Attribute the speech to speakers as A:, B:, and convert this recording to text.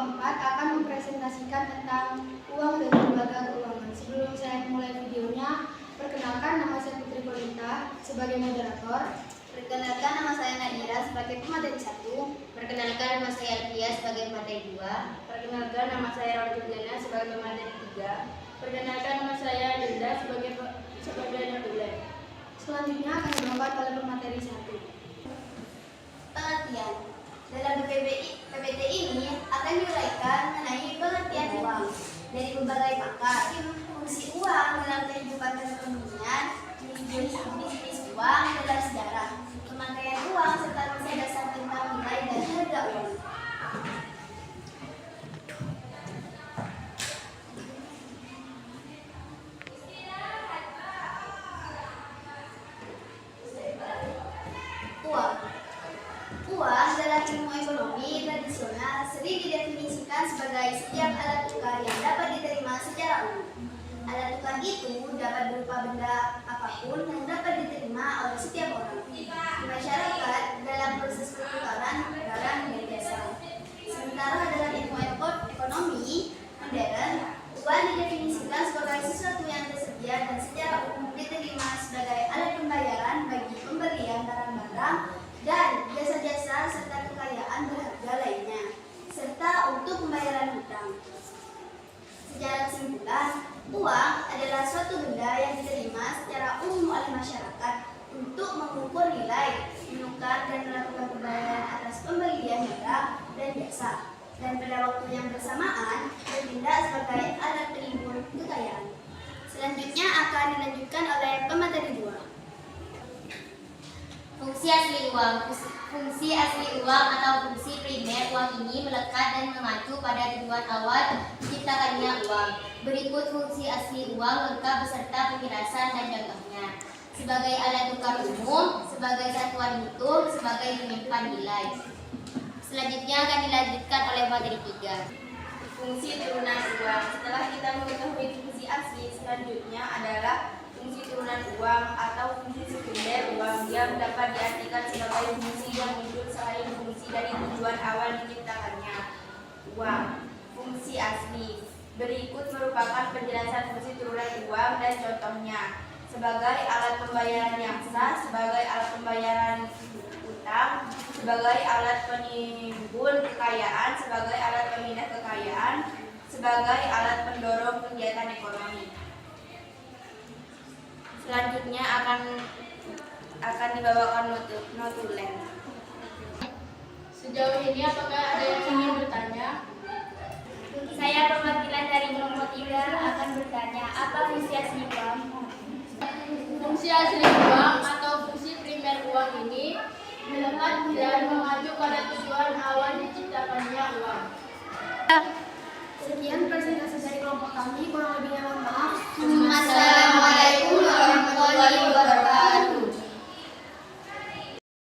A: keempat akan mempresentasikan tentang uang dan lembaga keuangan. Sebelum saya mulai videonya, perkenalkan nama saya Putri Kolinta sebagai moderator.
B: Perkenalkan, nama saya Nadira sebagai pemateri 1. Perkenalkan, nama saya Alfia sebagai pemateri 2.
C: Perkenalkan, nama saya Ramadhana sebagai pemateri 3. Perkenalkan, nama saya Dinda sebagai notulen.
A: Selanjutnya akan dibawakan oleh pemateri 1.
B: Pengertian. Dalam PPT ini akan diuraikan mengenai pengertian uang dari berbagai pakar. Fungsi uang dalam kehidupan perekonomian, jenis uang dalam sejarah, pemakaian uang serta dasar tentang nilai dan harga uang. Uang dalam ilmu ekonomi tradisional sering didefinisikan sebagai setiap alat tukar yang dapat diterima secara umum. Alat tukar itu dapat berupa benda apapun yang dapat diterima oleh setiap orang di masyarakat dalam proses pertukaran barang dan jasa. Sementara dalam ilmu ekonomi modern, uang didefinisikan sebagai sesuatu yang tersedia dan secara umum diterima sebagai alat pembayaran bagi pembelian barang-barang dan jasa-jasa serta kekayaan berharga lainnya, serta untuk pembayaran hutang. Secara kesimpulan, uang adalah suatu benda yang diterima secara umum oleh masyarakat untuk mengukur nilai, menukar dan melakukan pembayaran atas pembelian barang dan jasa, dan pada waktu yang bersamaan bertindak sebagai alat penimbun kekayaan. Selanjutnya akan dilanjutkan oleh pemateri 2. Fungsi asli uang. Fungsi asli uang atau fungsi primer uang ini melekat dan mengacu pada tujuan awal diciptakannya uang. Berikut fungsi asli uang lengkap beserta penjelasan dan contohnya. Sebagai alat tukar umum, sebagai satuan hitung, sebagai penyimpan nilai. Selanjutnya akan dilanjutkan oleh materi 3.
C: Fungsi turunan uang. Setelah kita mengetahui fungsi asli, selanjutnya adalah fungsi turunan uang atau fungsi sekunder uang yang dapat diartikan sebagai fungsi yang muncul selain fungsi dari tujuan awal diciptakannya uang. Fungsi asli berikut merupakan penjelasan fungsi turunan uang dan contohnya. Sebagai alat pembayaran yang sah, sebagai alat pembayaran utang, sebagai alat penimbun kekayaan, sebagai alat pemindah kekayaan, sebagai alat pendorong kegiatan ekonomi. Selanjutnya akan dibawakan notulen.
A: Sejauh ini apakah ada yang ingin bertanya?
B: Saya perwakilan dari kelompok 3 akan bertanya, apa fungsi asli uang?
A: Fungsi asli uang atau fungsi primer uang ini melekat dan mengacu pada tujuan awal diciptakannya uang.
B: Sekian presentasi dari kelompok kami, kurang lebihnya mohon maaf.
C: Masalah.